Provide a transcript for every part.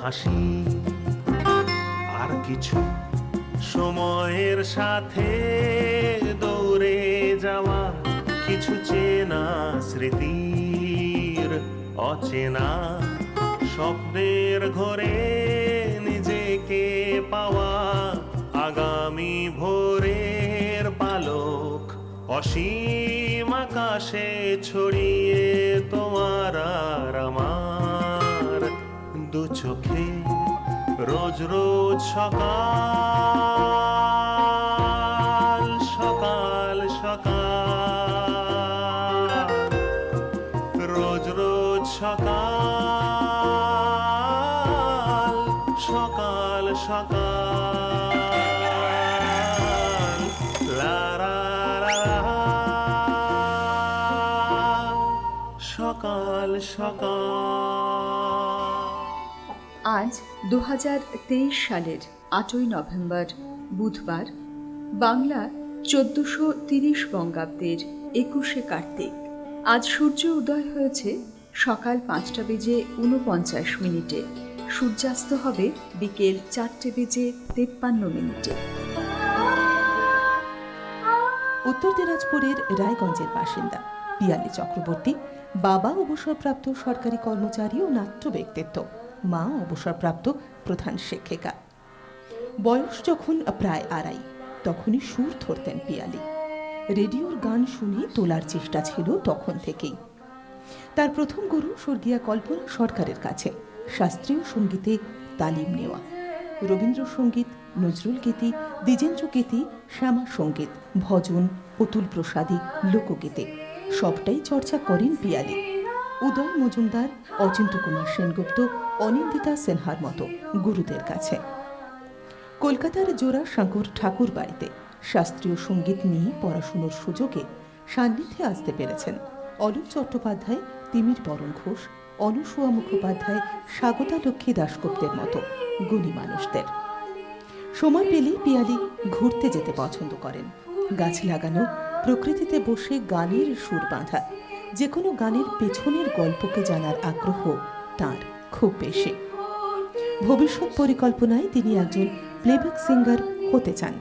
হাসি আর কিছু সময়ের সাথে দৌড়ে যাওয়া, কিছু চেনা স্মৃতির অচেনা স্বপ্নের ঘরে নিজেকে পাওয়া, আগামী ভোরের পালক অসীম আকাশে ছড়িয়ে তোমার আর আমার দু চোখে রোজ রোজ সকাল সকাল সকাল, রোজ রোজ সকাল সকাল সকাল, লা লা লা লা, সকাল সকাল। আজ 2023 সালের 8ই নভেম্বর বুধবার, বাংলা 1430 বঙ্গাব্দের 21শে কার্তিক। আজ সূর্য উদয় হয়েছে সকাল 5:49 সূর্যাস্ত হবে বিকেল 4:53। উত্তর দিনাজপুরের রায়গঞ্জের বাসিন্দা পিয়ালি চক্রবর্তী বাবা অবসরপ্রাপ্ত সরকারি কর্মচারী ও নাট্য ব্যক্তিত্ব, মা অবসরপ্রাপ্ত প্রধান শিক্ষিকা। বয়স যখন প্রায় 2.5 তখনই সুর ধরতেন পিয়ালি। রেডিওর গান শুনে তোলার চেষ্টা ছিল তখন থেকেই। তার প্রথম গুরু স্বর্গীয়া কল্পনা সরকারের কাছে শাস্ত্রীয় সঙ্গীতে তালিম নেওয়া। রবীন্দ্রসঙ্গীত, নজরুল গীতি, দ্বিজেন্দ্র গীতি, শ্যামা সঙ্গীত, ভজন, অতুল প্রসাদী, লোকগীতে সবটাই চর্চা করেন পিয়ালি। উদয় মজুমদার, অচিন্ত কুমার সেনগুপ্ত, অনিন্দিতা সিনহার মতো গুরুদের কাছে। কলকাতার জোড়াসাঁকোর ঠাকুর বাড়িতে শাস্ত্রীয় সঙ্গীত নিয়ে পড়াশুনোর সুযোগে সান্নিধ্যে আসতে পেরেছেন অলোক চট্টোপাধ্যায়, তিমির বরণ ঘোষ, অনুসুয়া মুখোপাধ্যায়, স্বাগতা লক্ষ্মী দাশগুপ্তের মতো গুণী মানুষদের। সময় পেলেই পিয়ালি ঘুরতে যেতে পছন্দ করেন। গাছ লাগানো, প্রকৃতিতে বসে গানের সুর বাঁধা, যে কোনো গানের পেছনের গল্পকে জানার আগ্রহ তার খুব বেশি। ভবিষ্যৎ পরিকল্পনায় তিনি একজন প্লেব্যাক সিঙ্গার হতে চান।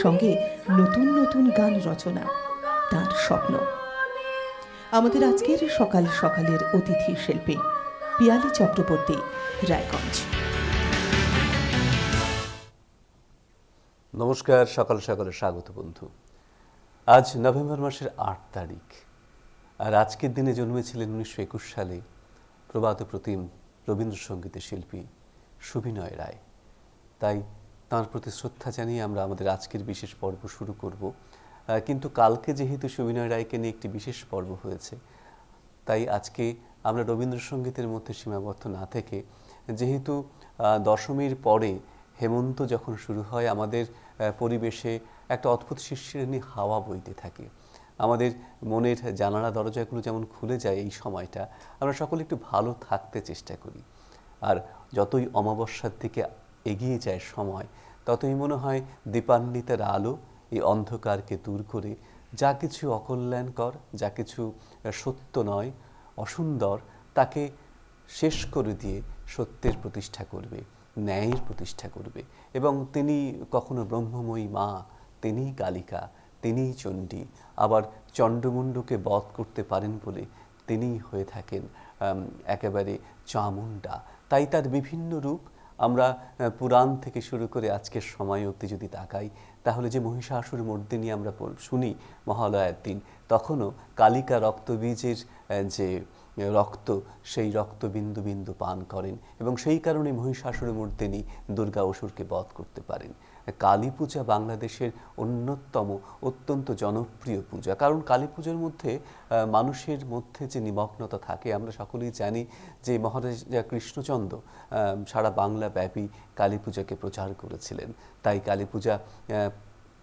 সঙ্গে নতুন নতুন গান রচনা তার স্বপ্ন। আমাদের আজকের সকাল সকালের অতিথি শিল্পী পিয়ালি চক্রবর্তী, রায়গঞ্জ। নমস্কার, সকাল সকালে স্বাগত বন্ধু। আজ নভেম্বর মাসের 8 তারিখ, আর আজকের দিনে জন্মেছিলেন 1921 সালে প্রবাদ প্রতিম রবীন্দ্রসঙ্গীতের শিল্পী সুবিনয় রায়। তাই তাঁর প্রতি শ্রদ্ধা জানিয়ে আমরা আমাদের আজকের বিশেষ পর্ব শুরু করব। কিন্তু কালকে যেহেতু সুবিনয় রায়কে নিয়ে একটি বিশেষ পর্ব হয়েছে, তাই আজকে আমরা রবীন্দ্রসঙ্গীতের মধ্যে সীমাবদ্ধ না থেকে, যেহেতু দশমীর পরে হেমন্ত যখন শুরু হয়, আমাদের পরিবেশে একটা অদ্ভুত শিরশিরানি হাওয়া বইতে থাকে। আমাদের মনের জানালা দরজাগুলো যেমন খুলে যায় এই সময়টা, আমরা সকলে একটু ভালো থাকতে চেষ্টা করি। আর যতই অমাবস্যার দিকে এগিয়ে যায় সময়, ততই মনে হয় দীপান্বিতার আলো এই অন্ধকারকে দূর করে যা কিছু অকল্যাণকর, যা কিছু সত্য নয়, অসুন্দর, তাকে শেষ করে দিয়ে সত্যের প্রতিষ্ঠা করবে, ন্যায়ের প্রতিষ্ঠা করবে। এবং তিনি কখনো ব্রহ্মময়ী মা, তিনিই কালিকা, তিনিই চণ্ডী, আবার চণ্ডমুণ্ডকে বধ করতে পারেন বলে তিনিই হয়ে থাকেন একেবারে চামুণ্ডা। তাই তার বিভিন্ন রূপ আমরা পুরাণ থেকে শুরু করে আজকের সময় অবধি যদি তাকাই, তাহলে যে মহিষাসুর মর্দিনী আমরা শুনি মহালয়ার দিন, তখনও কালিকা রক্তবীজের যে রক্ত, সেই রক্ত বিন্দু বিন্দু পান করেন, এবং সেই কারণে মহিষাসুর মর্দিনী দুর্গা অসুরকে বধ করতে পারেন। কালী পূজা বাংলাদেশের অন্যতম অত্যন্ত জনপ্রিয় পূজা, কারণ কালী পূজার মধ্যে মানুষের মধ্যে যে নিমগ্নতা থাকে, আমরা সকলেই জানি যে মহারাজা কৃষ্ণচন্দ্র সারা বাংলা ব্যাপী কালী পূজাকে প্রচার করেছিলেন। তাই কালী পূজা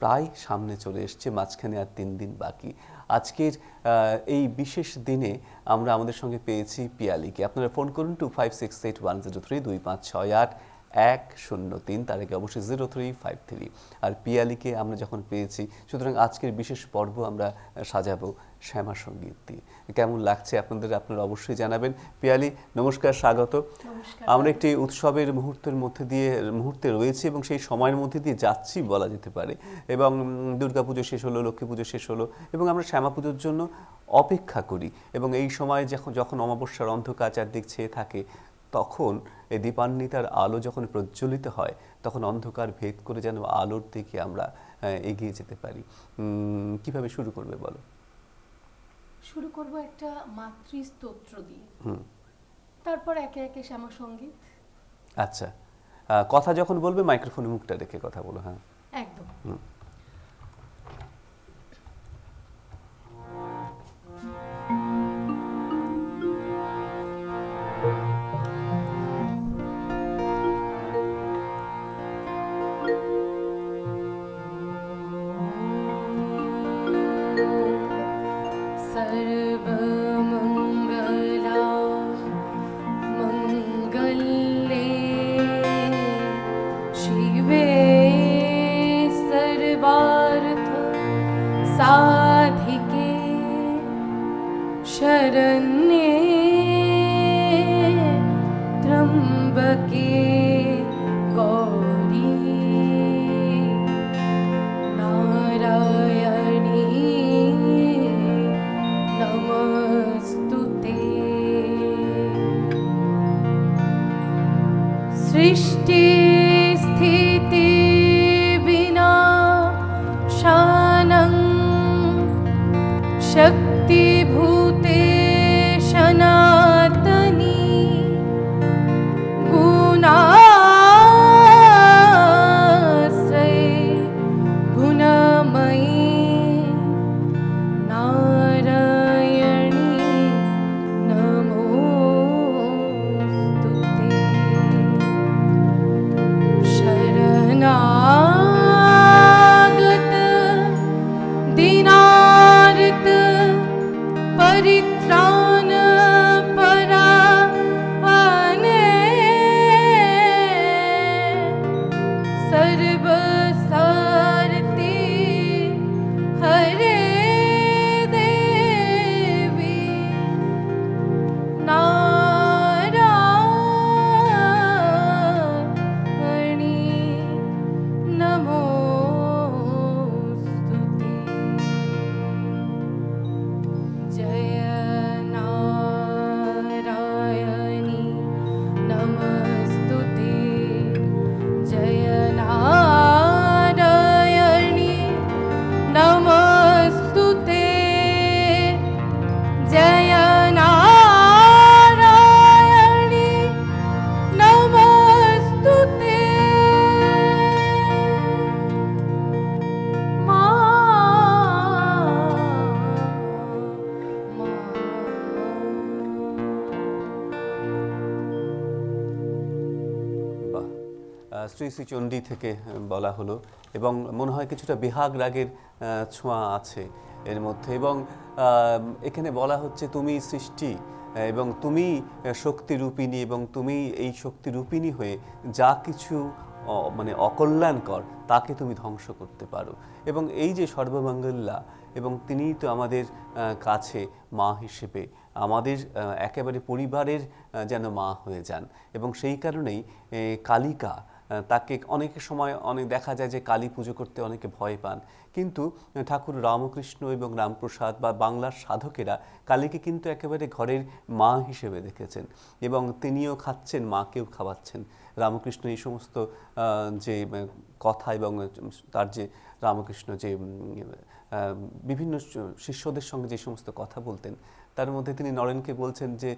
প্রায় সামনে চলে এসছে, মাঝখানে আর 3 দিন বাকি। আজকের এই বিশেষ দিনে আমরা আমাদের সঙ্গে পেয়েছি পিয়ালিকে। আপনারা ফোন করুন 2568103256 103, তার আগে অবশ্যই 0353। আর পিয়ালিকে আমরা যখন পেয়েছি, সুতরাং আজকের বিশেষ পর্ব আমরা সাজাবো শ্যামা সঙ্গীত দিয়ে। কেমন লাগছে আপনাদের, আপনারা অবশ্যই জানাবেন। পিয়ালি, নমস্কার, স্বাগত। আমরা একটি উৎসবের মুহূর্তে রয়েছি এবং সেই সময়ের মধ্যে দিয়ে যাচ্ছি বলা যেতে পারে। এবং দুর্গাপুজো শেষ হলো, লক্ষ্মী পুজো শেষ হলো এবং আমরা শ্যামা পুজোর জন্য অপেক্ষা করি। এবং এই সময় যখন অমাবস্যার অন্ধকার চারদিক ছেয়ে থাকে, তখন এই দীপান্বিতার আলো যখন প্রজ্বলিত হয়, তখন অন্ধকার ভেদ করে যেন আলোর দিকে আমরা এগিয়ে যেতে পারি। কিভাবে শুরু করবে বলো? শুরু করব একটা মাতৃস্তোত্র দিয়ে, তারপর একে একে শ্যামা সঙ্গীত। আচ্ছা, কথা যখন বলবে মাইক্রোফোনে মুখটা রেখে কথা বলো। হ্যাঁ, একদম। सर्वमङ्गला मङ्गल्ये शिवे सर्वार्थ साधिके शरण्ये त्र्यम्बके गौरी नारायणी नमस्तुते। सृष्टि स्थिति विनाशानं शक्तिभूते सनातनी गुणाश्रये गुणमयी नारायणी नमोस्तुते। शरणागत दीनार्त परित्राण परायणे सर्वसारथि हरे देवी नारायणी नमोस्तुते। जय नारायणी नमस्तुते। जय नारायणी नमस्तुते। जय नारायणी नमस्तुते। বাহ, শ্রী শ্রী চণ্ডী থেকে বলা হলো এবং মনে হয় কিছুটা বিহাগ রাগের ছোঁয়া আছে এর মধ্যে। এবং এখানে বলা হচ্ছে তুমি সৃষ্টি এবং তুমি শক্তিরূপিণী এবং তুমি এই শক্তিরূপিণী হয়ে যা কিছু মানে অকল্যাণকর তাকে তুমি ধ্বংস করতে পারো। এবং এই যে সর্বমঙ্গলা, এবং তিনিই তো আমাদের কাছে মা হিসেবে আমাদের একেবারে পরিবারের যেন মা হয়ে যান। এবং সেই কারণেই কালিকা, তাকে অনেক সময় দেখা যায় যে কালী পুজো করতে অনেকে ভয় পান, কিন্তু ঠাকুর রামকৃষ্ণ এবং রামপ্রসাদ বা বাংলার সাধকেরা কালীকে কিন্তু একেবারে ঘরের মা হিসেবে দেখেছেন এবং তিনিও খাচ্ছেন, মাকেও খাওয়াচ্ছেন। রামকৃষ্ণ এই সমস্ত যে কথা এবং তার যে রামকৃষ্ণ যে বিভিন্ন শিষ্যদের সঙ্গে যে সমস্ত কথা বলতেন, তার মধ্যে তিনি নরেনকে বলছেন যে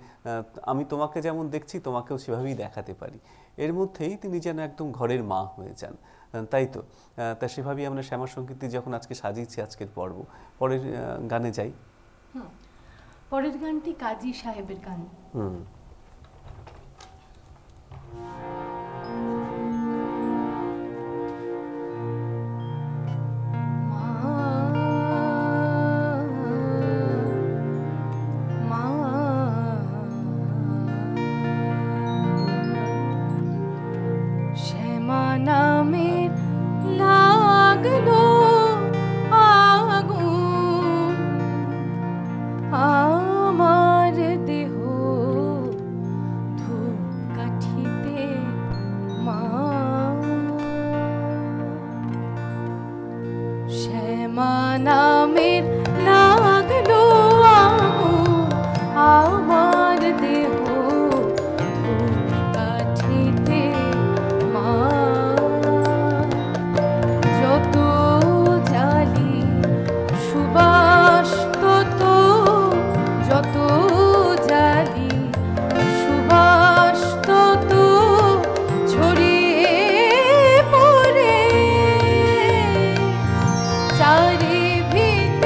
আমি তোমাকে যেমন দেখছি তোমাকেও সেভাবেই দেখাতে পারি। এর মধ্যেই তিনি যেন একদম ঘরের মা হয়ে যান, তাই তো? তা সেভাবেই আমরা শ্যামা সঙ্গীত যখন আজকে সাজিয়েছি আজকের পর্ব, পরের গানে যাই। পরের গানটি কাজী সাহেবের গান। মা নামের লাগলো আগুন আমার দেহ কাঠিতে মা যত জালি সুবাস তত যত জালি সুবাস তত ছড়িয়ে পড়ে চারি ভিত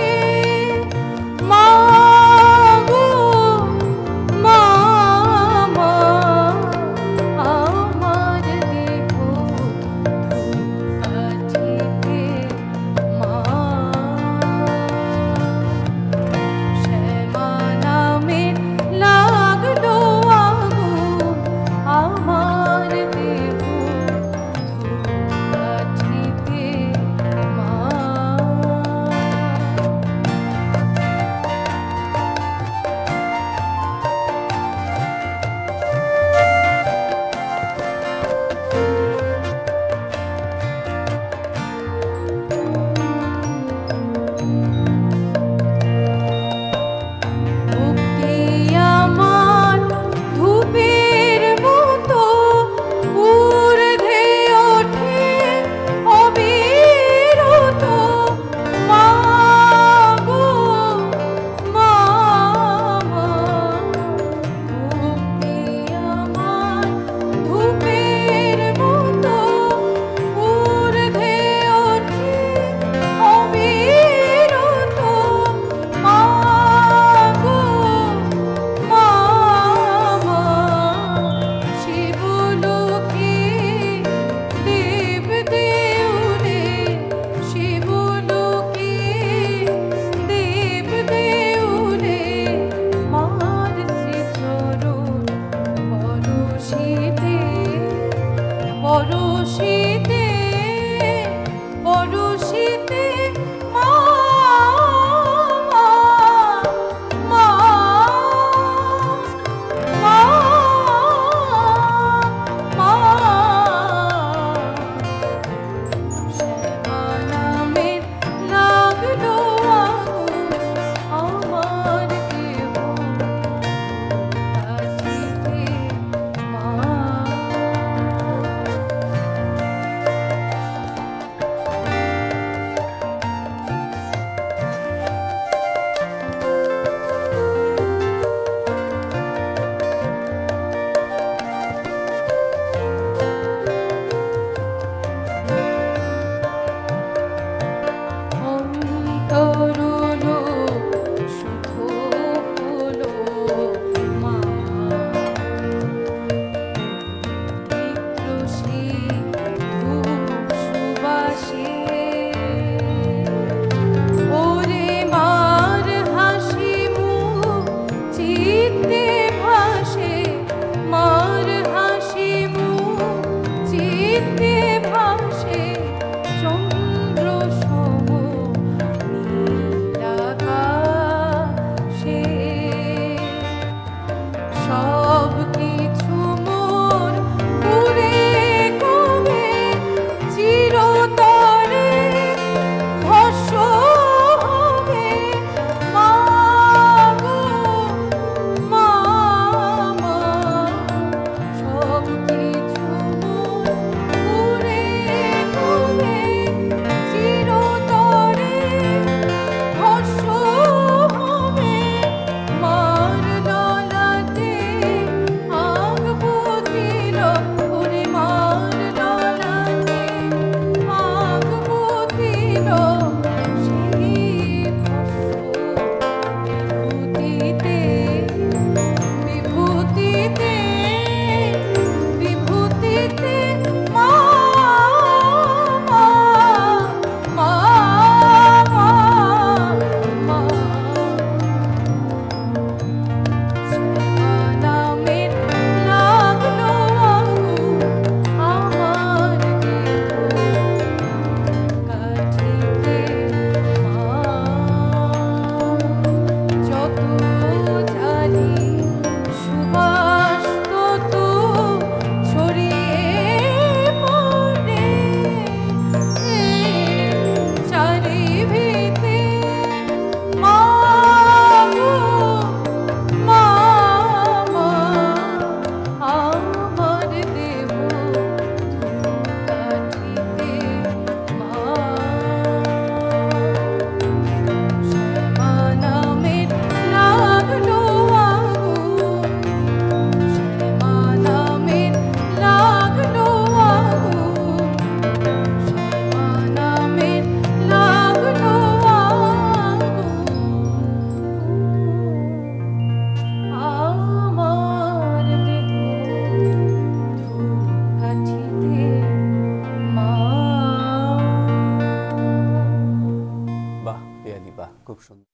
খুব সুন্দর।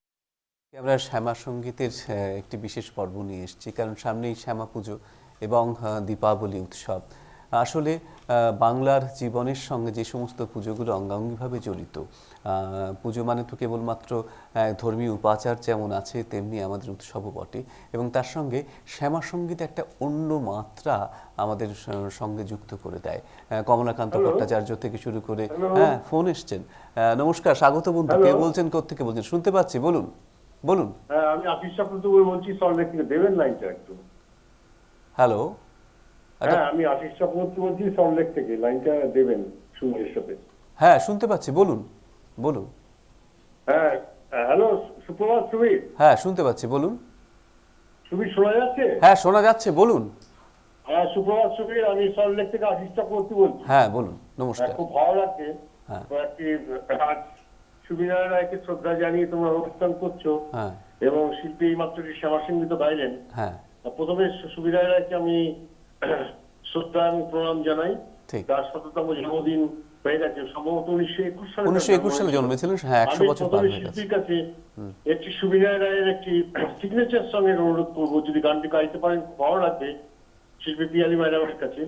আমরা শ্যামা সঙ্গীতের একটি বিশেষ পর্ব নিয়ে এসেছি, কারণ সামনেই শ্যামা পুজো এবং দীপাবলি উৎসব। আসলে বাংলার জীবনের সঙ্গে যে সমস্ত পুজোগুলো অঙ্গাঙ্গিভাবে জড়িত, পুজো মানে তো কেবলমাত্র ধর্মীয় উপাচার যেমন আছে তেমনি আমাদের উৎসবও বটে, এবং তার সঙ্গে শ্যামা সঙ্গীত একটা অন্য মাত্রা আমাদের সঙ্গে যুক্ত করে দেয়। কমলাকান্ত ভট্টাচার্য থেকে শুরু করে, হ্যাঁ ফোন এসছেন। নমস্কার, স্বাগত বন্ধু। কে বলছেন, কোত্থেকে বলছেন? শুনতে পাচ্ছি, বলুন বলুন। হ্যাঁ, আমি আশিস চক্রবর্তী বলছি, সল্টলেক থেকে। দেবেন লাইনটা একটু? হ্যালো। হ্যাঁ, আমি আশিস চক্রবর্তী বলছি, সল্টলেক থেকে। লাইনটা দেবেন সুমনের সাথে। হ্যাঁ শুনতে পাচ্ছি, বলুন বলুন। হ্যাঁ, হ্যালো, সুপ্রভাত সুবীর। হ্যাঁ শুনতে পাচ্ছি, বলুন। সুবীর শোনা যাচ্ছে? হ্যাঁ শোনা যাচ্ছে, বলুন। হ্যাঁ, সুপ্রভাত সুবীর, আমি সল্টলেক থেকে আশিস চক্রবর্তী বলছি। হ্যাঁ বলুন, নমস্কার। খুব ভালো লাগছে। হ্যাঁ। কয়েকটি আজ সুবিনারায়ণ রায়কে শ্রদ্ধা জানিয়ে তোমরা অনুষ্ঠান করছো, হ্যাঁ এবং শিল্পী এই মাত্র শ্যামা সঙ্গীত গাইলেন। হ্যাঁ প্রথমে সুবিনারায়ণ রায়কে আমি শ্রদ্ধা এবং প্রণাম জানাই। ঠিক। তার ১৭তম জন্মদিন হয়ে গেছে, সম্ভবত 1921 সালে। 1921 সালে জন্মেছিলেন। হ্যাঁ, 100 বছর পার হয়ে গেছে। শিল্পীর কাছে একটি সুবিনয় রায়ের একটি সিগনেচার সঙ্গের অনুরোধ করবো, যদি গানটি গাইতে পারেন খুব ভালো লাগবে। শিল্পী পিয়ালি ম্যাডামের কাছে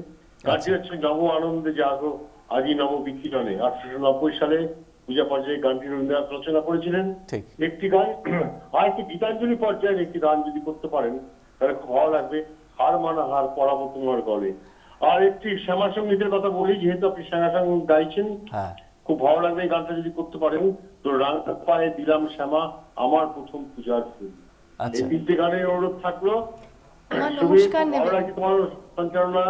গানটি হচ্ছে নব আনন্দে জাগো আজি নব বিকিরণে। 1890 সালে পূজা পর্যায়ে গানটি রবীন্দ্রনাথ রচনা করেছিলেন। ঠিক। একটি গান আর কি গীতাঞ্জলি পর্যায়ের একটি গান যদি করতে পারেন তাহলে খুব ভালো লাগবে। হার মানা হার পড়াবো তোমার গলে। আর একটি শ্যামা সঙ্গীতের কথা বলি, যেহেতু আপনি শ্যামা সঙ্গীত গাইছেন, হ্যাঁ খুব ভালো লাগবে এই গানটা যদি করতে পারেন। তো রাঙা পায়ে দিলাম শ্যামা আমার প্রথম পূজার ফুল। আচ্ছা। এই তিনটে গানের অনুরোধ থাকলো। আমার সুবীর, নমস্কার ভালো নেবেন। লাগছে তোমার সঞ্চালনা,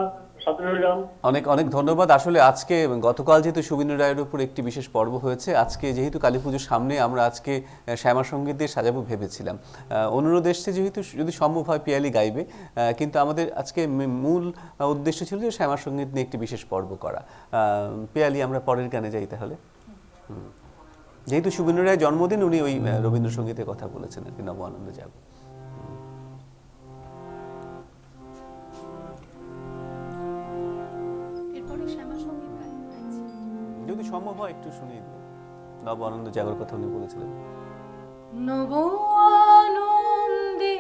সাথে রইলাম। অনেক অনেক ধন্যবাদ। আসলে আজকে গতকাল যেহেতু সুবিনয় রায়ের উপর একটি বিশেষ পর্ব হয়েছে, আজকে যেহেতু কালী পুজোর সামনে আমরা আজকে শ্যামা সঙ্গীত দিয়ে সাজাবো ভেবেছিলাম। অনুরোধ এসছে যেহেতু, যদি সম্ভব হয় পিয়ালি গাইবে, কিন্তু আমাদের আজকে মূল উদ্দেশ্য ছিল যে শ্যামা সঙ্গীত নিয়ে একটি বিশেষ পর্ব করা। পিয়ালি, আমরা পরের গানে যাই তাহলে। যেহেতু সুবিনয় রায়ের জন্মদিন, উনি ওই রবীন্দ্রসঙ্গীতের কথা বলেছেন আর কি, নব আনন্দে যাব। এরপরে শ্যামা সঙ্গীত গাইছি। যদি সম্ভব হয় একটু শুনিয়ে দিন। নব আনন্দ জাগর কথা উনি বলেছিলেন। নব আনন্দে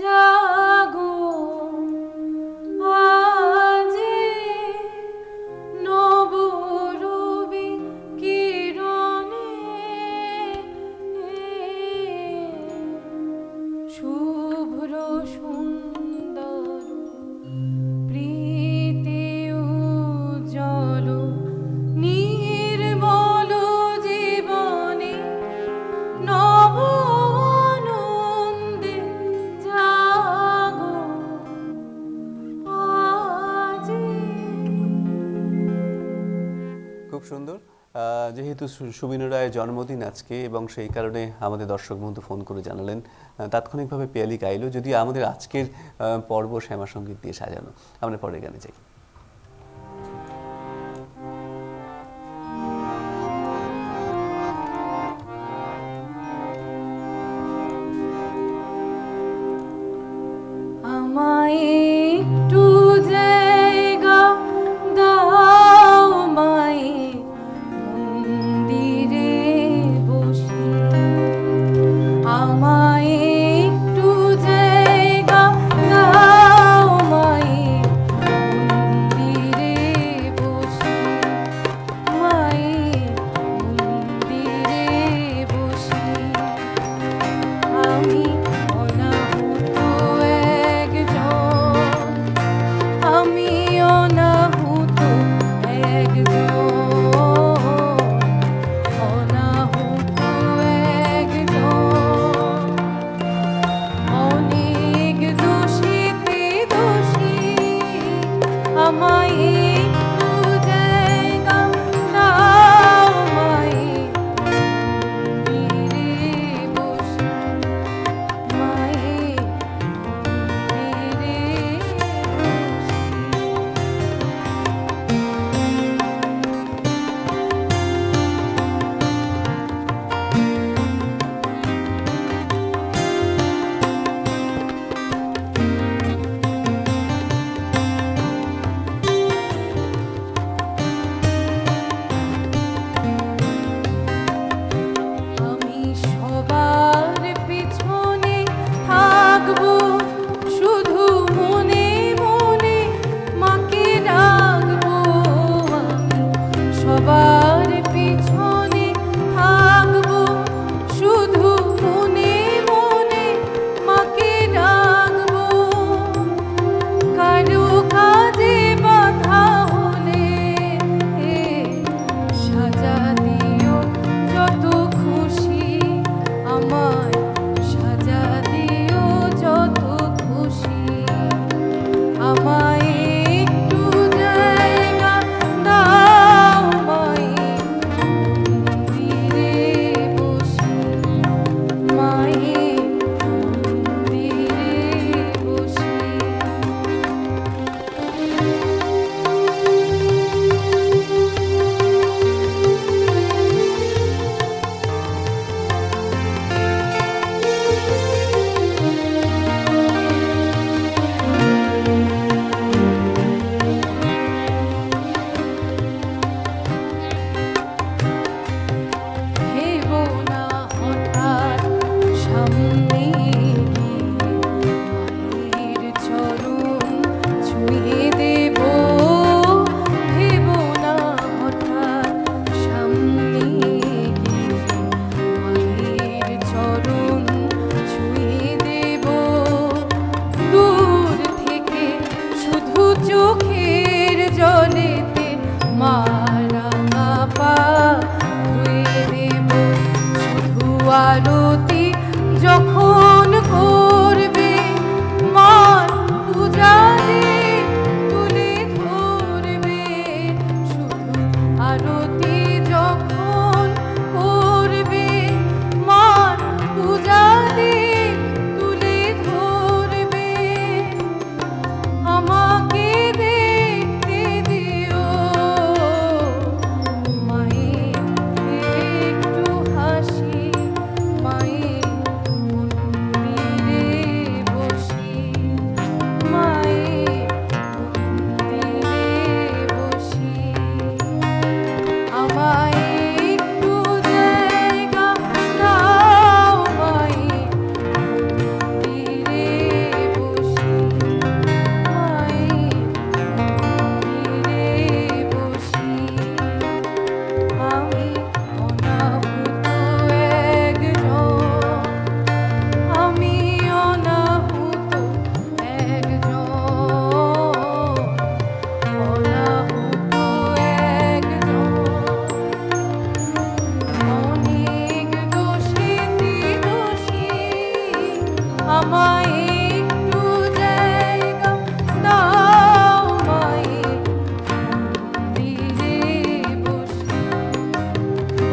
জাগো আজি নব রবি কিরণে শুভ্র সুন্দর প্রীতি উজ্জ্বল নির্মল জীবনে নব আনন্দে জাগো আজি। খুব সুন্দর। যেহেতু সুবিনয় রায়ের জন্মদিন আজকে, এবং সেই কারণে আমাদের দর্শক বন্ধু ফোন করে জানালেন, তাৎক্ষণিকভাবে পিয়ালি গাইলো। যদি আমাদের আজকের পর্ব শ্যামা সঙ্গীত দিয়ে সাজানো, আমরা পরের গানে যাই। আমায় একটু জায়গা দাও মায়ে মন্দিরে বসে। আমায় একটু জায়গা দাও মায়ে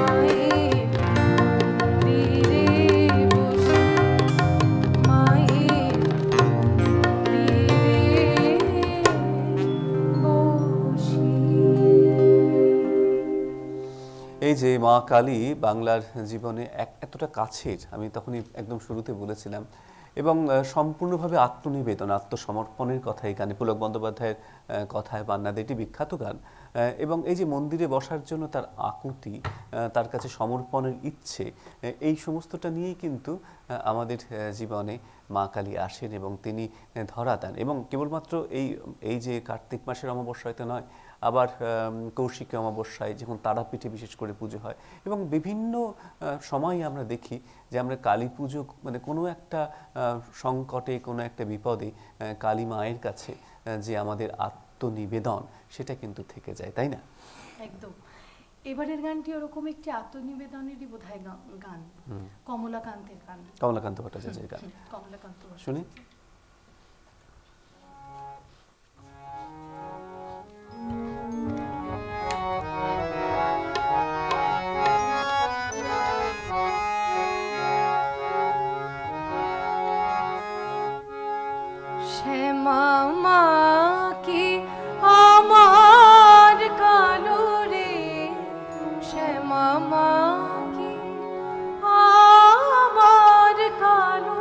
মায়ের মন্দিরে বসে, মায়ের মন্দিরে বসে। এই যে মা কালী বাংলার জীবনে এতটা কাছের, আমি তখনই একদম শুরুতে বলেছিলাম, এবং সম্পূর্ণভাবে আত্মনিবেদন, আত্মসমর্পণের কথা এই গানে, পুলক বন্দ্যোপাধ্যায়ের কথায় বান্নাদের এটি বিখ্যাত গান। এবং এই যে মন্দিরে বসার জন্য তার আকুতি, তার কাছে সমর্পণের ইচ্ছে, এই সমস্তটা নিয়েই কিন্তু আমাদের জীবনে মা কালী আসেন এবং তিনি ধরা দেন। এবং কেবলমাত্র এই যে কার্তিক মাসের অমাবস্যায় নয়, আবার কৌশিকী অমাবস্যায় যখন তারাপীঠে বিশেষ করে পুজো হয়, এবং বিভিন্ন সময় আমরা দেখি যে আমরা কালী পুজো মানে কোনো একটা সংকটে, কোনো একটা বিপদে কালী মায়ের কাছে যে আমাদের আত্মনিবেদন, সেটা কিন্তু থেকে যায়, তাই না? একদম। এবারের গানটি ওরকম একটি আত্মনিবেদনেরই বোধহয় গান, কমলাকান্তের গান। কমলাকান্ত ভট্টাচার্যের গান কমলাকান্ত শুনি। শ্যামা মা কি আমার কালো রে, শ্যামা মা কি আমার কালো,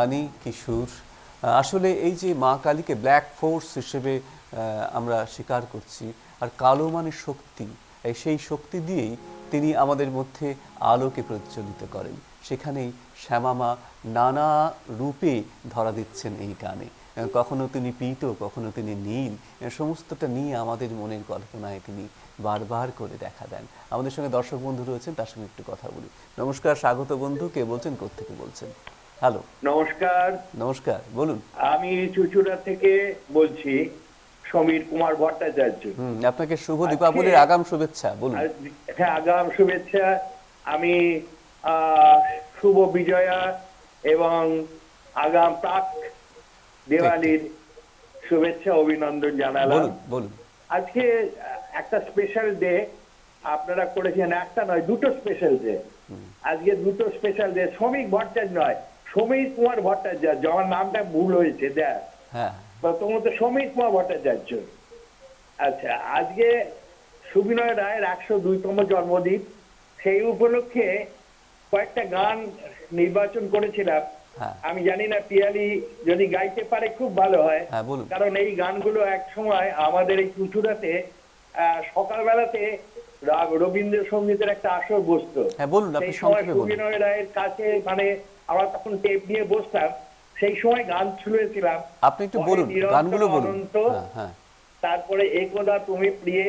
গানই কি সুর। আসলে এই যে মা কালীকে ব্ল্যাক ফোর্স হিসেবে আমরা স্বীকার করছি, আর কালো মানে শক্তি, সেই শক্তি দিয়েই তিনি আমাদের মধ্যে আলোকে প্রজ্বলিত করেন। সেখানেই শ্যামামা নানা রূপে ধরা দিচ্ছেন এই গানে। কখনো তিনি পীত, কখনো তিনি নীল, সমস্তটা নিয়ে আমাদের মনের কল্পনায় তিনি বারবার করে দেখা দেন। আমাদের সঙ্গে দর্শক বন্ধু রয়েছেন, তার সঙ্গে একটু কথা বলি। নমস্কার, স্বাগত বন্ধু। কে বলছেন, কোত্থেকে বলছেন? হ্যালো, নমস্কার, নমস্কার, বলুন। আমি চুচুড়া থেকে বলছি, সমীর কুমার ভট্টাচার্য। আপনাকে শুভ দীপাবলির আগাম শুভেচ্ছা, বলুন। হ্যাঁ, আগাম শুভেচ্ছা। আমি শুভ বিজয়া এবং আগাম প্রাক দিওয়ালির শুভেচ্ছা অভিনন্দন জানালাম। বলুন বলুন। আজকে একটা স্পেশাল ডে আপনারা করেছেন, একটা নয়, দুটো স্পেশাল ডে। আজকে দুটো স্পেশাল ডে। শ্রমিক ভট্টাচার্য নয়, সমীর কুমার ভট্টাচার্য। আমার নামটা ভুল হয়েছে, দেখ। হ্যাঁ, প্রথমত সমীর কুমার ভট্টাচার্য। আচ্ছা, আজকে সুবিনয় রায়ের 102তম জন্মদিন। সেই উপলক্ষে কয়েকটা গান নির্বাচন করেছিলাম। হ্যাঁ। আমি জানি না পিয়ালি যদি গাইতে পারে খুব ভালো হয়, হ্যাঁ, বলুন। কারণ এই গানগুলো এক সময় আমাদের এই চুচুড়াতে সকালবেলাতে রবীন্দ্রসঙ্গীতের একটা আসর বসতো। হ্যাঁ, বলুন, আপনি সেই সময় সংক্ষেপে বলুন। সুবিনয় রায়ের কাছে মানে আমরা তখন টেপ নিয়ে বসতাম, সেই সময় গান শুনেছিলাম। আপনি একটু বলুন, গানগুলো বলুন। হ্যাঁ, হ্যাঁ। তারপরে একদা তুমি প্রিয়ে,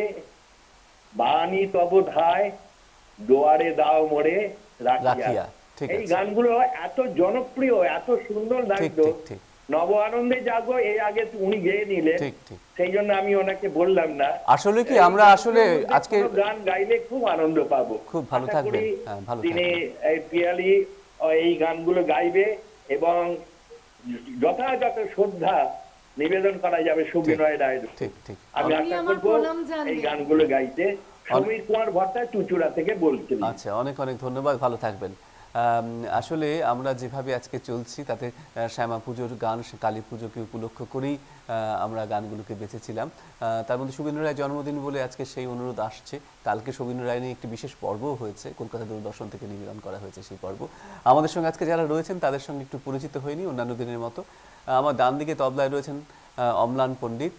বাণী তব ধায়, দোয়ারে দাও মোরে রাখিয়া। রাখিয়া, ঠিক এই আছে। গানগুলো এত জনপ্রিয়, এত সুন্দর ঠিক লাগতো। ঠিক ঠিক নব আনন্দে জাগো এই আগে উনি গেয়ে নিলেন, ঠিক ঠিক। সেই জন্য আমি ওনাকে বললাম না। আসলে কি আমরা আসলে আজকে গান গাইলে খুব আনন্দ পাবো। খুব ভালো আশা থাকবেন। করি হ্যাঁ, ভালো তিনি থাকবেন। এই পিয়ালি এই গানগুলো গাইবে এবং যথাযথ শ্রদ্ধা নিবেদন করা যাবে সুবিনয় রায়ের। ঠিক ঠিক। আমি আপনি আশা আমার করবো প্রণাম জানবেন। এই গানগুলো গাইতে। সমীর কুমার ভট্টা, চুচুড়া থেকে বলছিলেন। আচ্ছা, অনেক অনেক ধন্যবাদ, ভালো থাকবেন। আসলে আমরা যেভাবে আজকে চলছি তাতে শ্যামা পুজোর গান, কালী পুজোকে উপলক্ষ করেই আমরা গানগুলোকে বেছেছিলাম। তার মধ্যে সুবীন্দ্র রায় জন্মদিন বলে আজকে সেই অনুরোধ আসছে। কালকে সুবীন্দ্র রায় নিয়ে একটি বিশেষ পর্বও হয়েছে, কলকাতা দূরদর্শন থেকে নিবেদন করা হয়েছে সেই পর্ব। আমাদের সঙ্গে আজকে যারা রয়েছেন তাদের সঙ্গে একটু পরিচিত হয়নি অন্যান্য দিনের মতো। আমার ডান দিকে তবলায় রয়েছেন অম্লান পণ্ডিত,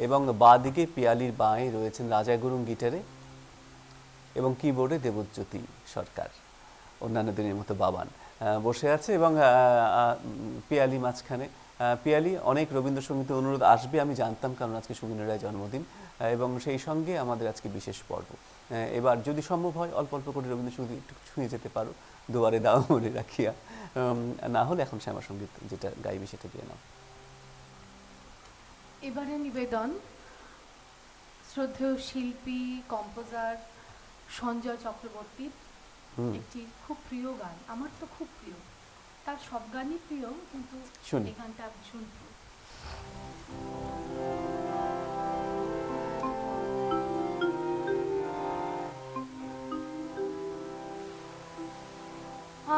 এবং বাঁ দিকে পিয়ালির বাঁয়ে রয়েছেন রাজা গুরুং গিটারে, এবং কিবোর্ডে দেবজ্যোতি সরকার অন্যান্য দিনের মতো বাবান বসে আছে, এবং পিয়ালি মাঝখানে। পিয়ালি, অনেক রবীন্দ্রসঙ্গীতের অনুরোধ আসবে আমি জানতাম, কারণ আজকে সুবীন্দ্র রায় জন্মদিন, এবং সেই সঙ্গে আমাদের আজকে বিশেষ পর্ব। এবার যদি সম্ভব হয় অল্প অল্প করে রবীন্দ্রসঙ্গীত একটু ছুঁয়ে যেতে পারো, দুয়ারে দাও মোরে রাখিয়া। না হলে এখন শ্যামা সঙ্গীত যেটা গাইবে সেটা দিয়ে নাও। এবারে নিবেদন শ্রদ্ধেয় শিল্পী, কম্পোজার সঞ্জয় চক্রবর্তীর একটি খুব প্রিয় গান। আমার তো খুব প্রিয়, তার সব গানই প্রিয়, কিন্তু শুনি। এই গানটা ভীষণ প্রিয়।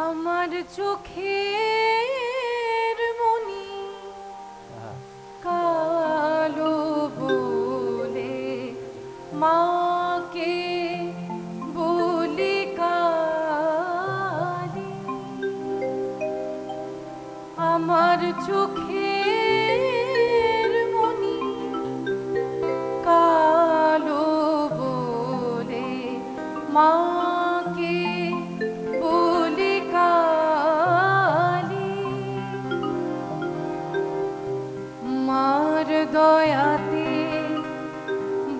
আমার চোখের মনি কালো বলে মাকে বলি কালি, আমার চোখের মনি কালো বলে মাকে বলি কালি, মার দয়াতে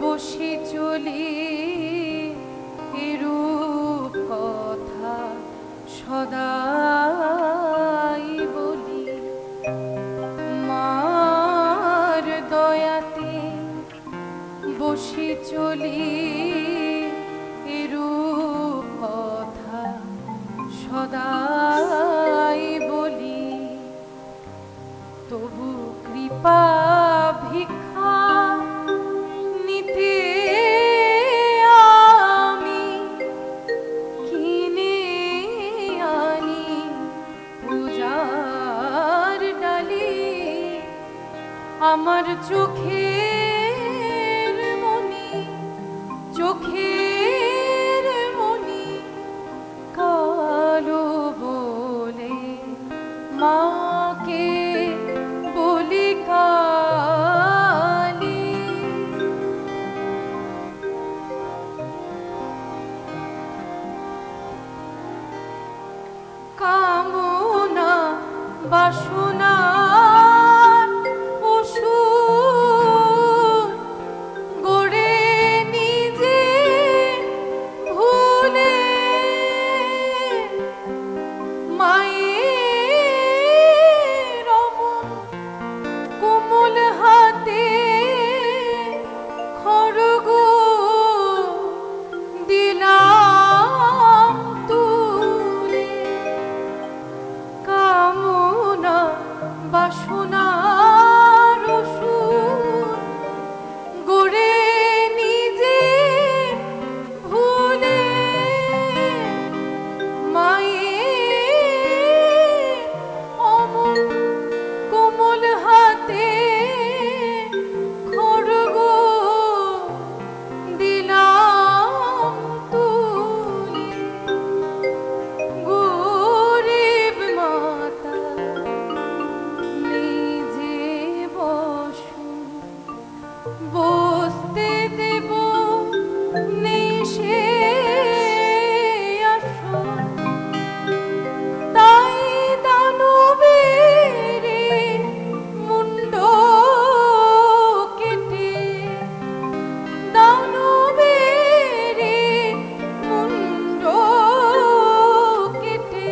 বসে চলি এরূপ কথা সদাই বলি, মার দয়াতে বসে চলি এরূপ কথা সদাই বলি, তবু কৃপা ভিক্ষা নিতে আমি কিনে আনি পূজার ডালি, আমার চোখের মনি, চোখের মনি কালো মাকে বলি কালী। কামনা বাসনা অসুর গড়ে নিজে ভুলে মায়ের অমন কোমল হাতে খড়গ দিলাম তুলে। কামনা বাসনার অসুর গড়ে নিজে ভুলে মায়ের অমন কোমল হাতে খড়গ দিলাম তুলে। গরিব মাতা নিজে বসুন, বসতে দেব নেই সে আসন। তাই দানবের মুন্ড কেটে, দানবের মুন্ড কেটে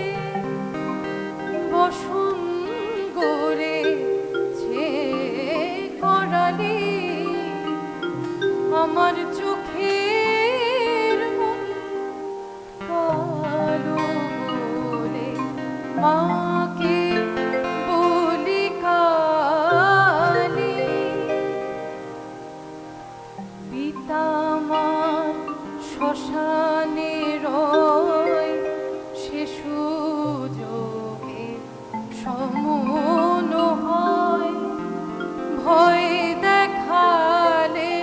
বসন গড়েছে করালি। আমার চোখের মনি কালো বলে মাকে বলি কালী। পিতামার শ্মশানে রয় সে সুযোগে সমন হয়। ভয় দেখালে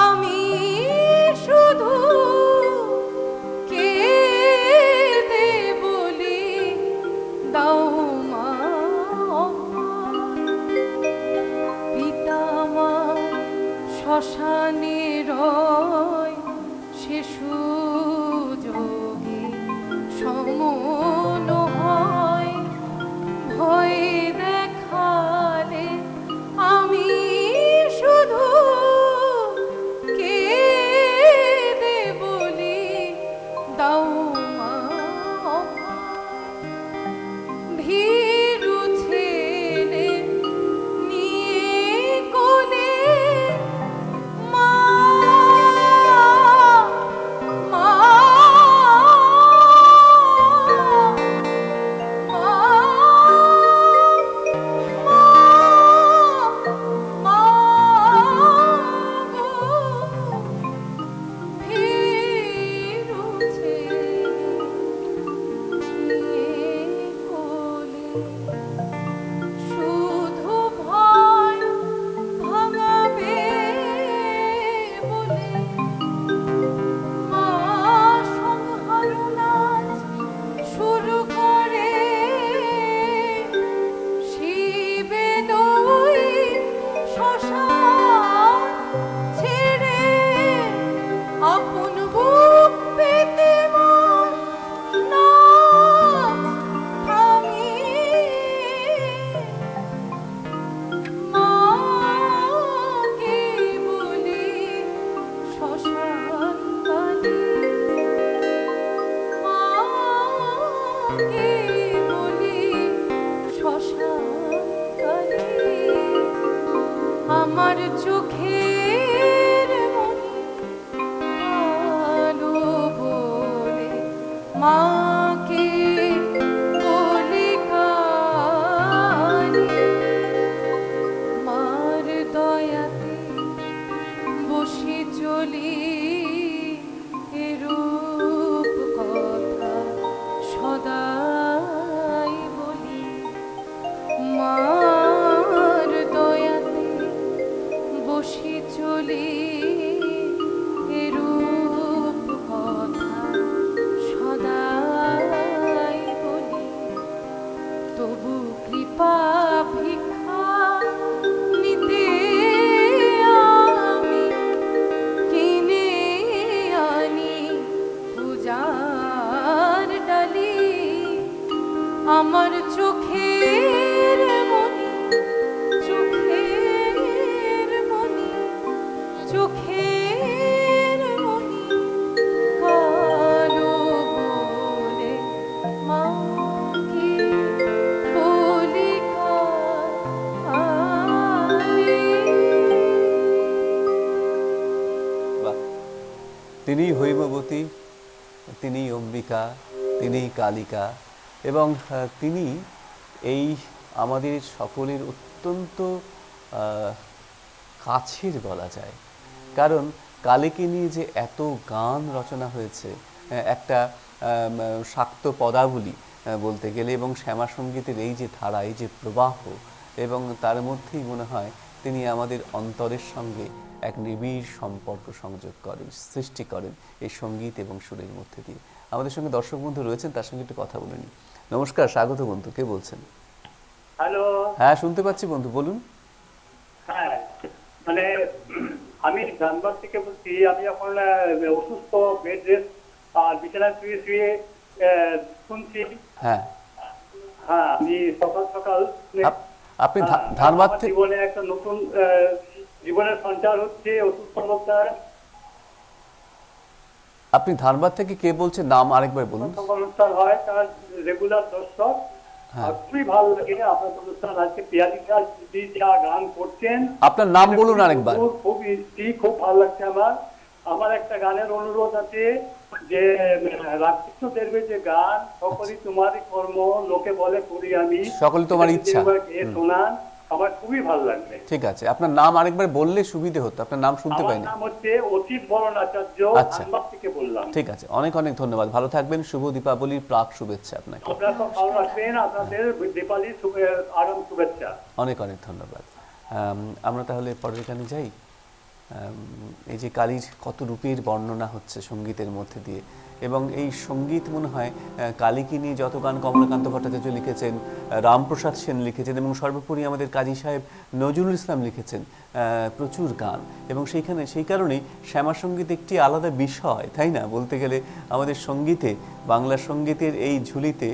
আমি শুধু কেঁদে বলি দাও মা অভয়। পিতামার শ্মশানে রয় সে সুযোগে সমন হয়। ভয় দেখালে আমি শুধু কেঁদে বলি দাও মা অভয়। ভীরু ছেলে নিয়ে কোলে মা মা শুধু ভয় ভাঙাবে বলে মা সংহার নাচ শুরু করে। শিবে লই শ্মশান ছেড়ে আপন বুক পেতে মন না থামিয়ে মাকে বলি শ্মশান কালী। মাকে বলি শ্মশান কালী। আমার চোখের মনি কালো বলে মাকে বলি কালী। মার দয়াতে বসি চলি এরূপ কথা সদাই বলি। মার দয়াতে বসি চলি এরূপ কথা সদাই বলি। তবু পা ভিক্ষা নিতে আমি কিনে আনি পূজার ডালি। আমার চোখের মনি, চোখের মনি, চোখের মনি কালো বলে মাকে বলি কালে। বাহ, তিনিই হৈমবতী, তিনিই অম্বিকা, তিনিই কালিকা, এবং তিনি এই আমাদের সকলের অত্যন্ত কাছের বলা যায়। কারণ কালীকে নিয়ে যে এত গান রচনা হয়েছে, একটা শাক্ত পদাবলী বলতে গেলে, এবং শ্যামা সঙ্গীতের এই যে ধারা, এই যে প্রবাহ, এবং তার মধ্যেই মনে হয় তিনি আমাদের অন্তরের সঙ্গে এক নিবিড় সম্পর্ক সংযোগ করেন, সৃষ্টি করেন এই সঙ্গীত এবং সুরের মধ্যে দিয়ে। আমাদের সঙ্গে দর্শক বন্ধু রয়েছেন, তার সঙ্গে একটু কথা বলে নিই। নমস্কার, স্বাগত বন্ধু, কে বলছেন? হ্যালো। হ্যাঁ, শুনতে পাচ্ছি বন্ধু, বলুন। হ্যাঁ, মানে আমি ধানবাদ থেকে বলছি। আমি এখন অসুস্থ, বেড রেস্ট, আর বিছানায় শুয়ে শুয়ে শুনছি। হ্যাঁ হ্যাঁ, আমি সকাল সকাল আপনি ধানবাদ থেকে জীবনে একটা নতুন জীবনের সঞ্চার হচ্ছে অসুস্থ অবস্থায়। আপনি ধানবাদ থেকে কে বলছেন, নাম আরেকবার বলুন। অনুষ্ঠান হয়, তার রেগুলার দর্শক। আর খুবই ভালো লাগে আপনার অনুষ্ঠান। আজকে পিয়ালিকা দিদি যা গান করছেন, আপনার নাম বলুন আরেকবার। খুব ইজি, খুব ভালো লাগছে আমার। আমার একটা গানের অনুরোধ আছে, যে রামকৃষ্ণ দেবের যে গান, সকলই তোমারই কর্ম লোকে বলে করি আমি, সকলে তোমার ইচ্ছা, শোনান, আমার খুবই ভালো লাগবে। ঠিক আছে, আপনার নাম আরেকবার বললে সুবিধে হতো। আপনার নাম শুনতে পাইনি। আমার নাম হচ্ছে অতীত বরণ আচার্য, আচ্ছা, ধানবাদ থেকে বললাম। ঠিক আছে, অনেক অনেক ধন্যবাদ, ভালো থাকবেন, শুভ দীপাবলির প্রাক শুভেচ্ছা আপনাকে। আপনারা সব ভালো রাখবেন, আপনাদের দীপাবলির আগাম শুভেচ্ছা। অনেক অনেক ধন্যবাদ। আমরা তাহলে পরের গানে যাই। এই যে কালীর কত রূপের বর্ণনা হচ্ছে সঙ্গীতের মধ্যে দিয়ে, এবং এই সঙ্গীত মনে হয় কালীকে নিয়ে যত গান কমলাকান্ত ভট্টাচার্য লিখেছেন, রামপ্রসাদ সেন লিখেছেন, এবং সর্বোপরি আমাদের কাজী সাহেব নজরুল ইসলাম লিখেছেন প্রচুর গান। এবং সেই কারণেই শ্যামা সঙ্গীত একটি আলাদা বিষয়, তাই না? বলতে গেলে আমাদের সঙ্গীতে, বাংলা সঙ্গীতের এই ঝুলিতে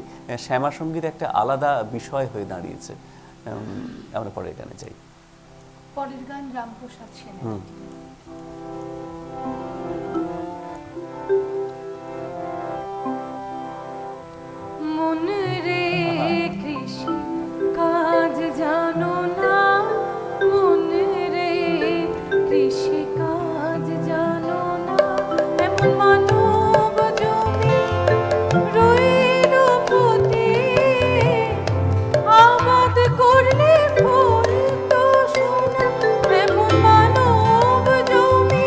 শ্যামা সঙ্গীত একটা আলাদা বিষয় হয়ে দাঁড়িয়েছে। আমরা পরের গানে যাই। পরের গান রামপ্রসাদ সেন। মন রে কৃষি কাজ জানো না, মন রে কৃষি কাজ জানো না, এমন মানব জমি রইল পথে, আবাদ করলে ফল তো সোনা, এমন মানব জমি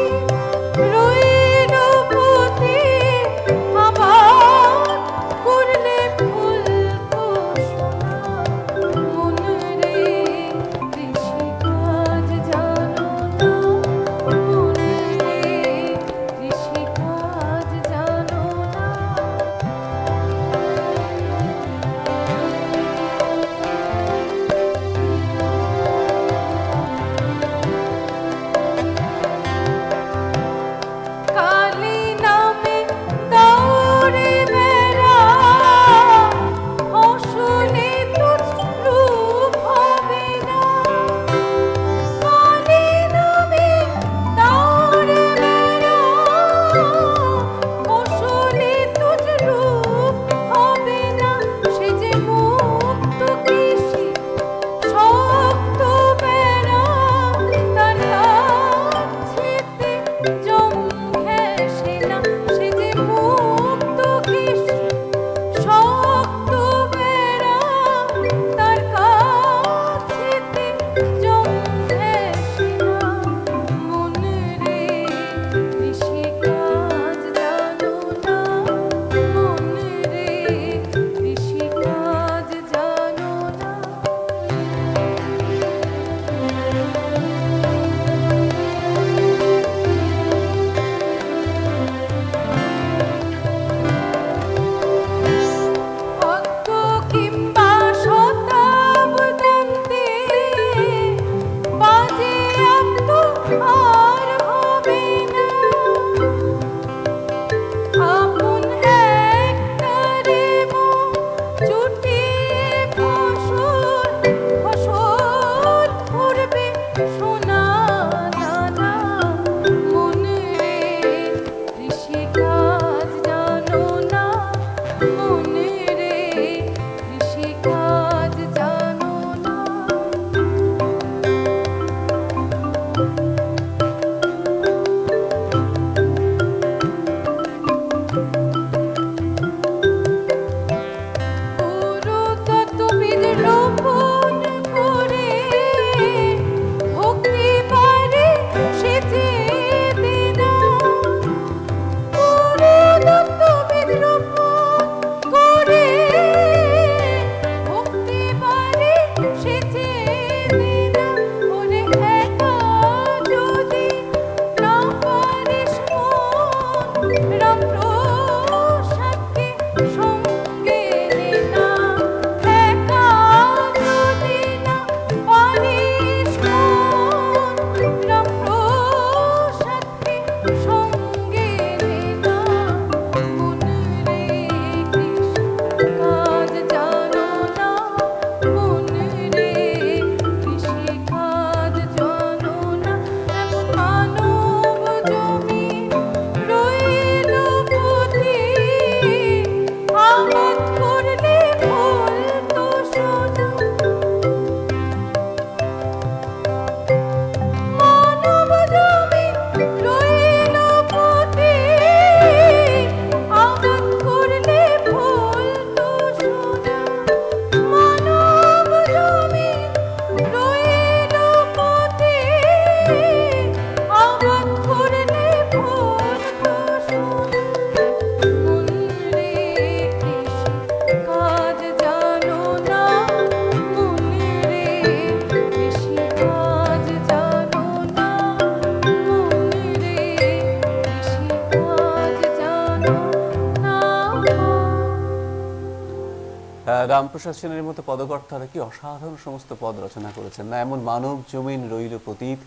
রামপ্রসাদ সেনের মতো পদকর্তারা কি অসাধারণ সমস্ত পদ রচনা করেছেন না? এমন মানব জমিন রইল পতীত,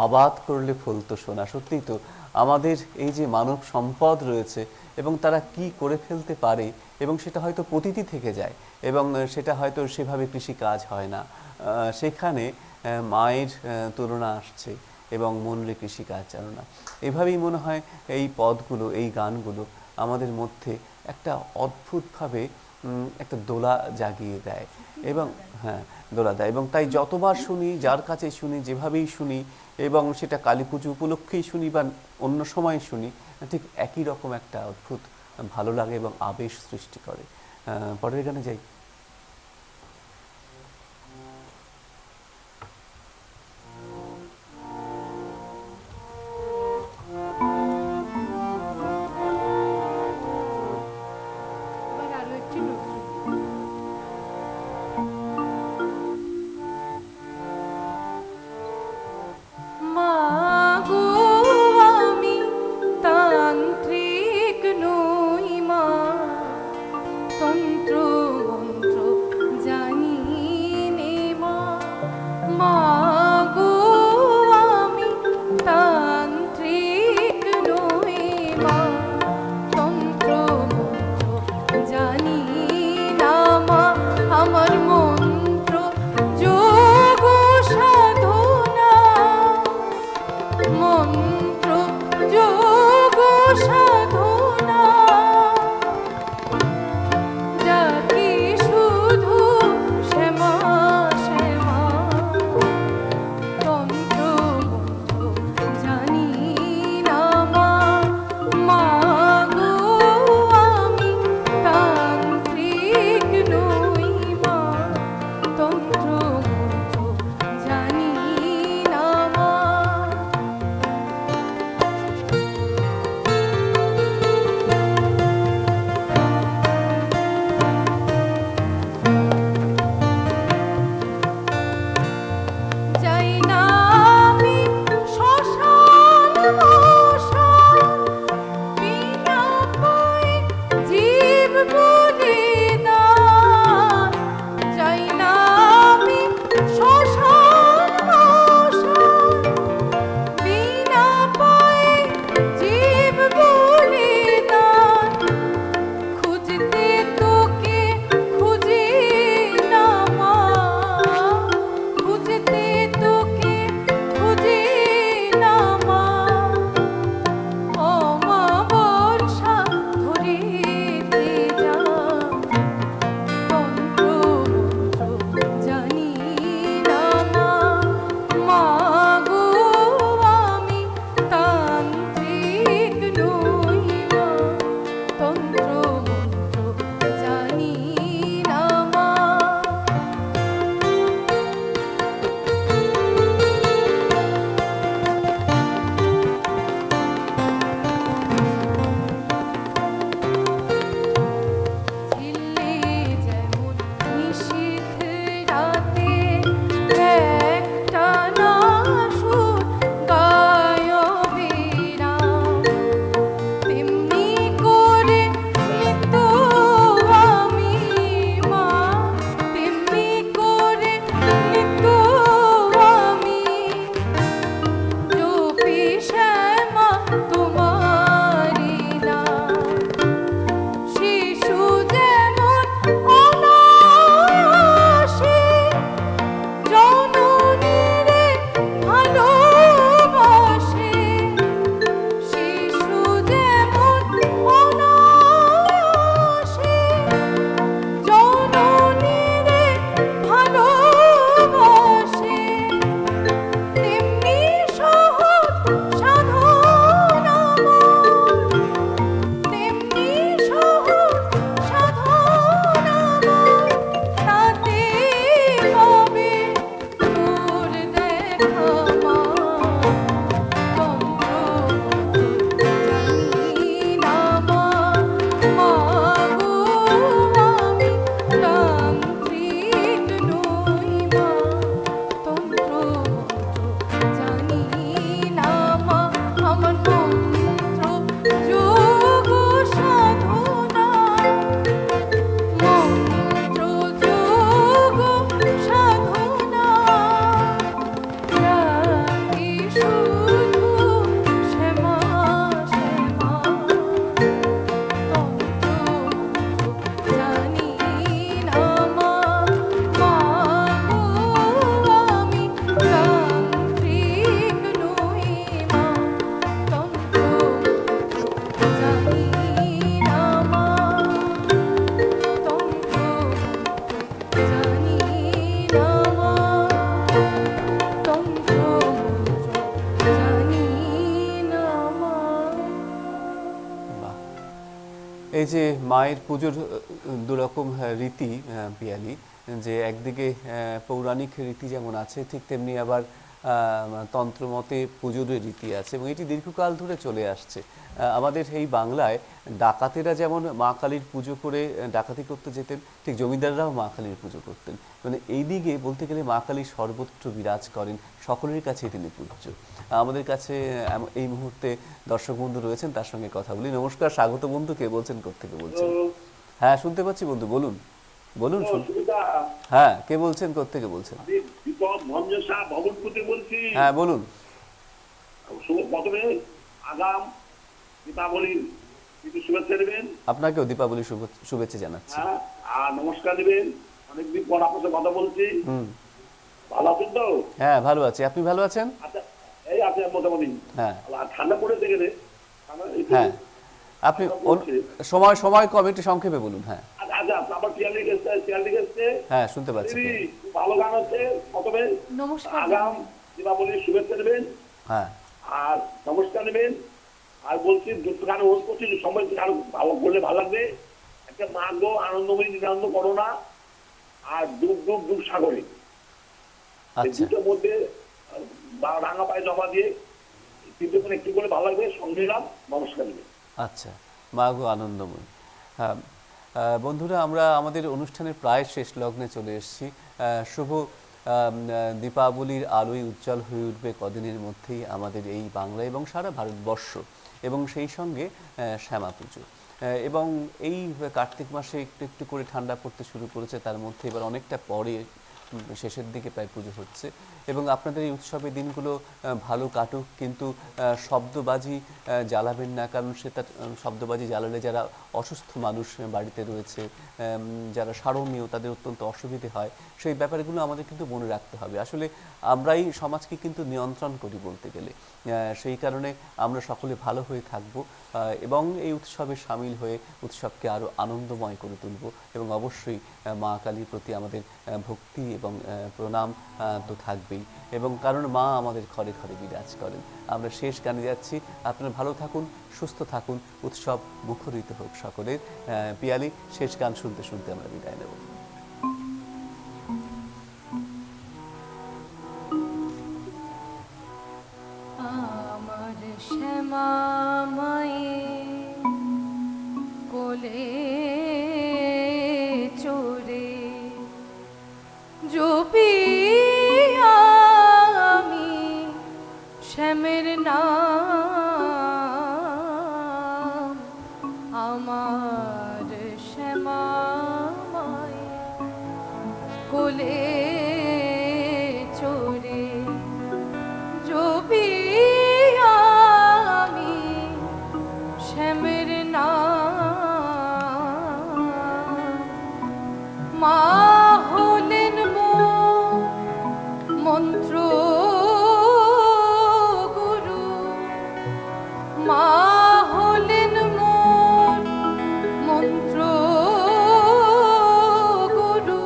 আবাদ করলে ফলতো সোনা। সত্যিই তো আমাদের এই যে মানব সম্পদ রয়েছে এবং তারা কি করে ফেলতে পারে, এবং সেটা হয়তো পতিতি থেকে যায়, এবং সেটা হয়তো সেভাবে কৃষি কাজ হয় না, সেখানে মায়ের তুলনা আসছে এবং মনরে কৃষিকাজ জানো না। এভাবেই মনে হয় এই পদগুলো, এই গানগুলো আমাদের মধ্যে একটা অদ্ভুতভাবে একটা দোলা জাগিয়ে দেয়, এবং হ্যাঁ দোলা দেয়। এবং তাই যতবার শুনি, যার কাছে শুনি, যেভাবেই শুনি, এবং সেটা কালী পুজো উপলক্ষেই শুনি বা অন্য সময় শুনি, ঠিক একই রকম একটা অদ্ভুত ভালো লাগে এবং আবেশ সৃষ্টি করে। পরের গানে যাই। এবার আরো একটি নজরুল। মাগো আমি তান্ত্রিক নই মা, তন্ত্র যে মায়ের পুজোর দুরকম রীতি পিয়ালি, যে একদিকে পৌরাণিক রীতি যেমন আছে, ঠিক তেমনি আবার তন্ত্রমতে পুজোর রীতি আছে, এবং এটি দীর্ঘকাল ধরে চলে আসছে। আমাদের এই বাংলায় ডাকাতেরা যেমন মা কালীর পুজো করে ডাকাতি করতে যেতেন, ঠিক জমিদাররাও মা কালীর পুজো করতেন। মানে এই দিকে বলতে গেলে মা কালী সর্বত্র বিরাজ করেন, সকলের কাছে তিনি পূজ্য। আমাদের কাছে এই মুহূর্তে দর্শক বন্ধু রয়েছেন, তার সঙ্গে কথা বলি। নমস্কার, স্বাগত বন্ধু, কে বলছেন, কোত্থেকে বলছেন? হ্যাঁ, শুনতে পাচ্ছি বন্ধু, বলুন বলুন। হ্যাঁ, কে বলছেন, কোত্থেকে বলছেন? হ্যাঁ, বলুন। প্রথমে আগাম দীপাবলির শুভেচ্ছা দেবেন। আপনাকেও দীপাবলির শুভেচ্ছা জানাচ্ছি। আর নমস্কার দেবেন। অনেকদিন পর আপনার সাথে কথা বলছি। ভালো আছেন তো? হ্যাঁ, ভালো আছি। আপনি ভালো আছেন? আচ্ছা, এই আছে মোটামুটি। হ্যাঁ, ঠান্ডা পড়েছে গেলে। হ্যাঁ, আপনি সময় কম, একটু সংক্ষেপে বলুন। হ্যাঁ, আচ্ছা, আমার পিয়ালি গেছে। হ্যাঁ, শুনতে পাচ্ছি। ভালো গান হচ্ছে। প্রথমে নমস্কার, আগাম দীপাবলির শুভেচ্ছা দেবেন। হ্যাঁ, আর নমস্কার নেবেন। আর বলছি দুটো গান অনুরোধ করছি, সময় আরো ভালো বললে ভালো লাগবে। একটা মা গো আনন্দময়ী নিরানন্দ করো না, আর ডুব ডুব ডুব সাগরে, দুটোর মধ্যে রাঙা পায়ে জমা দিয়ে তিনটে করে একটু করে ভালো লাগবে। সঙ্গে গান, নমস্কার নেবেন। আচ্ছা, মা গো আনন্দময়ী। হ্যাঁ বন্ধুরা, আমরা আমাদের অনুষ্ঠানের প্রায় শেষ লগ্নে চলে এসেছি। শুভ দীপাবলির আলোয় উজ্জ্বল হয়ে উঠবে কদিনের মধ্যেই আমাদের এই বাংলা এবং সারা ভারতবর্ষ, এবং সেই সঙ্গে শ্যামা পুজো। এবং এই কার্তিক মাসে একটু একটু করে ঠান্ডা পড়তে শুরু করেছে, তার মধ্যে এবার অনেকটা পরে শেষের দিকে প্রায় পুজো হচ্ছে। এবং আপনাদের এই উৎসবের দিনগুলো ভালো কাটুক, কিন্তু শব্দবাজি জ্বালাবেন না, কারণ সেটা শব্দবাজি জ্বালালে যারা অসুস্থ মানুষ বাড়িতে রয়েছে, যারা সারমীয়, তাদের অত্যন্ত অসুবিধে হয়। সেই ব্যাপারগুলো আমাদের কিন্তু মনে রাখতে হবে। আসলে আমরাই সমাজকে কিন্তু নিয়ন্ত্রণ করি বলতে গেলে। সেই কারণে আমরা সকলে ভালো হয়ে থাকব এবং এই উৎসবে সামিল হয়ে উৎসবকে আরও আনন্দময় করে তুলব, এবং অবশ্যই মা কালীর প্রতি আমাদের ভক্তি এবং প্রণাম তো থাকবেই, এবং কারণ মা আমাদের ঘরে ঘরে বিরাজ করেন। আমরা শেষ গানে যাচ্ছি। আপনারা ভালো থাকুন, সুস্থ থাকুন, উৎসব মুখরিত হোক সকলের। পিয়ালি, শেষ গান শুনতে শুনতে আমরা বিদায় নেব। আমার শ্যামা মায়ে কোলে চোরে জপি আমি শ্যামের নাম, আমার শ্যামা মায়ে কোলে চোরে জপি আমি শ্যামের নাম। মা হলেন মন্ত্র গুরু, মা হলেন মন্ত্র গুরু,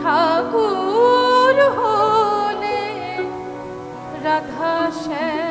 ঠাকুর হলেন রাধা শ্যাম।